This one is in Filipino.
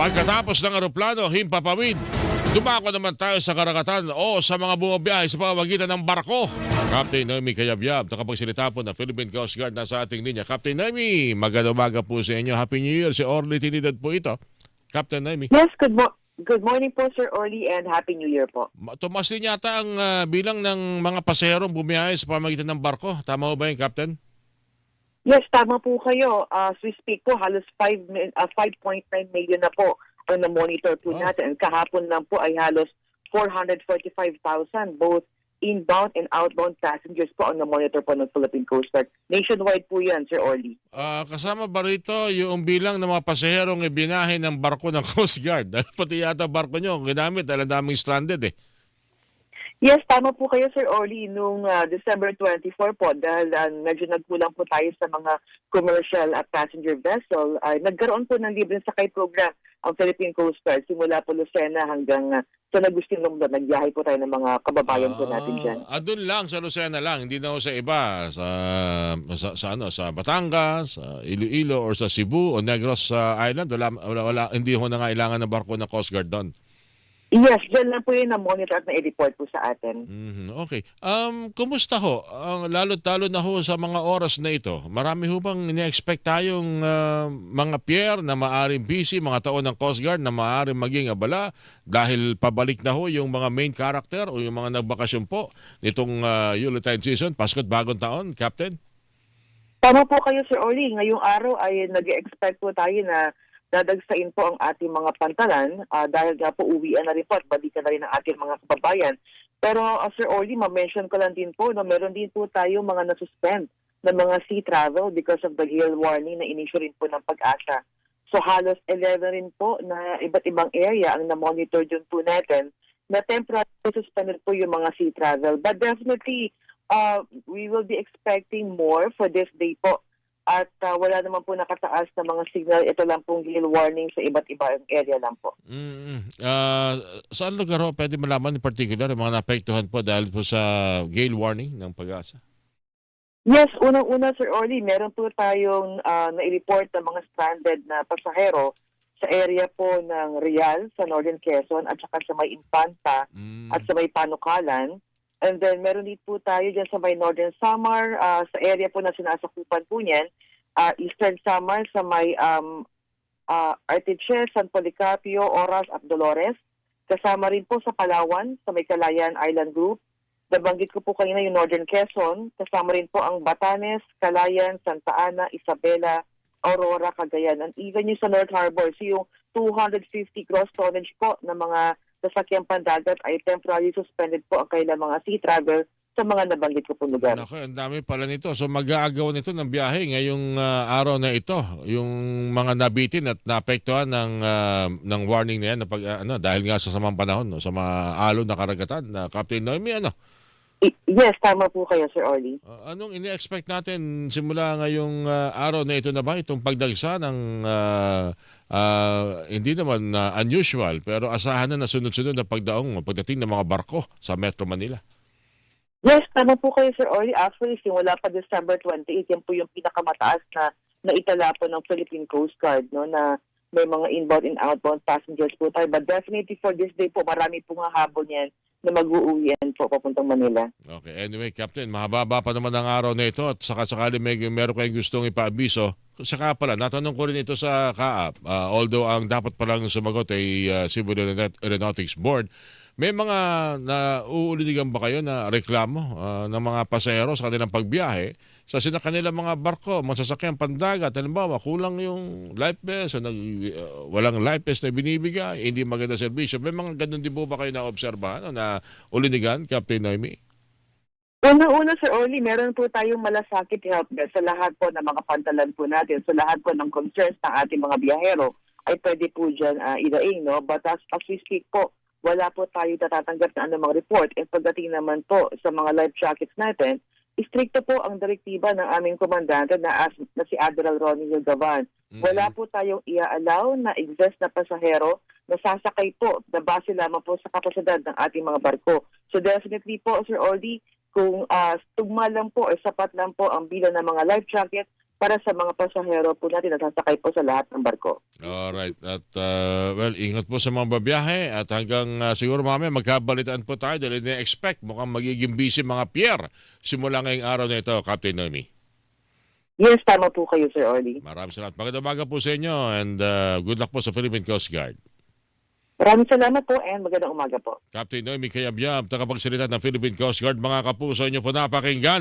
Pagkatapos ng eroplano, himpapawid, dumako naman tayo sa karagatan o sa mga bumabiyahe sa pamamagitan ng barko. Captain Noemi Cayabyab, nakapagsalita po ng Philippine Coast Guard na sa ating linya. Captain Noemi, magandang umaga po sa inyo. Happy New Year. Si Orly Trinidad po ito. Captain Noemi. Yes, good morning po, Sir Orly, and Happy New Year po. Tumas din yata ang bilang ng mga pasaherong bumiyahe sa pamamagitan ng barko. Tama ho ba yun, Captain? Yes, tama po kayo. As we speak po, halos 5.9 million na po ang na-monitor po natin. Kahapon lang po ay halos 445,000, both inbound and outbound passengers po ang na-monitor po ng Philippine Coast Guard. Nationwide po yan, Sir Orly. Kasama ba rito yung bilang ng mga pasaherong ibinahe ng barko ng Coast Guard? Dahil pati yata barko nyo ginamit dahil ang daming stranded eh. Yes, tama po kayo, Sir Orly. Noong December 24 po, dahil medyo nagkulang po tayo sa mga commercial at passenger vessel, nagkaroon po ng libreng sakay program ang Philippine Coast Guard simula po Lucena hanggang sa Agustin-Lumda. Nagbiyahe po tayo ng mga kababayan po natin dyan. Doon lang sa Lucena lang, hindi na ho sa iba, sa Batangas, sa Iloilo or sa Cebu o Negros Island, hindi ho na kailangan ng barko ng Coast Guard doon. Yes, dyan lang po yun na-monitor at na-report po sa atin. Okay. Kumusta ho? Lalo-talo na ho sa mga oras na ito. Marami ho bang ini-expect tayong mga pier na maaring busy, mga taon ng Coast Guard na maaring maging abala dahil pabalik na ho yung mga main character o yung mga nagbakasyon po nitong Yuletide season, Pasko't Bagong Taon, Captain? Tama po kayo, Sir Orly. Ngayong araw ay nag-expect po tayo na dadagsain po ang ating mga pantalan dahil nga po uwian na rin po at balikan na rin ang ating mga kababayan. Pero Sir Orly, ma-mention ko lang din po, no, meron din po tayo mga nasuspend na mga sea travel because of the gale warning na inisyu rin po ng Pag-asa. So halos 11 rin po na iba't ibang area ang na-monitor dun po natin na temporary suspended po yung mga sea travel. But definitely, we will be expecting more for this day po. At wala naman po nakataas na mga signal. Ito lang pong gale warning sa iba't ibang area lang po. Saan lugar ho pwede malaman in particular yung mga naapektuhan po dahil po sa gale warning ng Pag-asa? Yes, unang-una, Sir Orly, meron po tayong nai-report ng mga stranded na pasahero sa area po ng Real, sa Northern Quezon, at saka sa may Infanta at sa may Panukalan. And then meron din po tayo dyan sa may Northern Samar, sa area po na sinasakupan po niyan, Eastern Samar sa may Artiche, San Policarpio, Oras at Dolores. Kasama rin po sa Palawan, sa may Calayan Island Group. Nabanggit ko po kanina yung Northern Quezon. Kasama rin po ang Batanes, Calayan, Santa Ana, Isabela, Aurora, Cagayan, and even yung sa North Harbor. So yung 250 gross tonnage po ng mga sasakyang pandagat ay temporarily suspended po ang kailang mga sea travel sa mga nabanggit ko po lugar. Naku, ang dami pala nito. So mag-aagaw nito ng biyahe ngayong araw na ito. Yung mga nabitin at naapektuhan ng warning na yan na dahil nga sa samang panahon, no, sa mga alon na karagatan na Captain Noemi, Yes, tama po kayo, Sir Orly. Anong ini-expect natin simula ngayong araw na ito na ba? Itong pagdagsa ng hindi naman unusual pero asahan na sunod-sunod na pagdating ng mga barko sa Metro Manila. Yes, tama po kayo, Sir Orly. Actually, simula pa December 28, yan po yung pinakamataas na naitala po ng Philippine Coast Guard, no, na may mga inbound and outbound passengers po tayo. But definitely for this day po, marami po nga habon yan na mag-uuwian po papuntang Manila. Okay, anyway, Captain, mahaba pa naman ang araw na ito at saka sakali meron kayong gustong ipaabiso. Saka pala, natanong ko rin ito sa CAAP, although ang dapat palang sumagot ay Civil Aeronautics Board, may mga nauulidigan ba kayo na reklamo ng mga pasahero sa kanilang pagbiyahe sa kanilang mga barko, masasakyang pandagat, halimbawa, kulang yung life vest, walang life vest na binibigay, hindi maganda serbisyo. May mga ganun din po ba kayo na-obserbahan na ulinigan, Captain Noemi? Una-una, Sir Orly, meron po tayong malasakit help desk sa lahat po ng mga pantalan po natin, sa lahat po ng concerns ng ating mga biyahero ay pwede po dyan idaing, no? But as we speak po, wala po tayo natatanggap na anumang report. At pagdating naman po sa mga life jackets natin, istrikto po ang direktiba ng aming komandante na si Admiral Ronnie Hilgavan. Wala po tayong ia-allow na exist na pasahero na sasakay po na base lamang po sa kapasidad ng ating mga barko. So definitely po, Sir Orly, kung tugma lang po o sapat lang po ang bilang ng mga life jacket, para sa mga pasahero po natin na sasakay po sa lahat ng barko. Alright. At well, ingat po sa mga babiyahe at hanggang siguro mamaya magkabalitaan po tayo dahil ina-expect mukhang magiging busy mga pier simula ngayong araw na ito, Captain Noemi. Yes, tama po kayo, Sir Orly. Maraming salamat. Magandang umaga po sa inyo and good luck po sa Philippine Coast Guard. Maraming salamat po and magandang umaga po. Captain Noemi Kayabyab, tagapagsalita ng Philippine Coast Guard. Mga kapuso, inyo po napakinggan.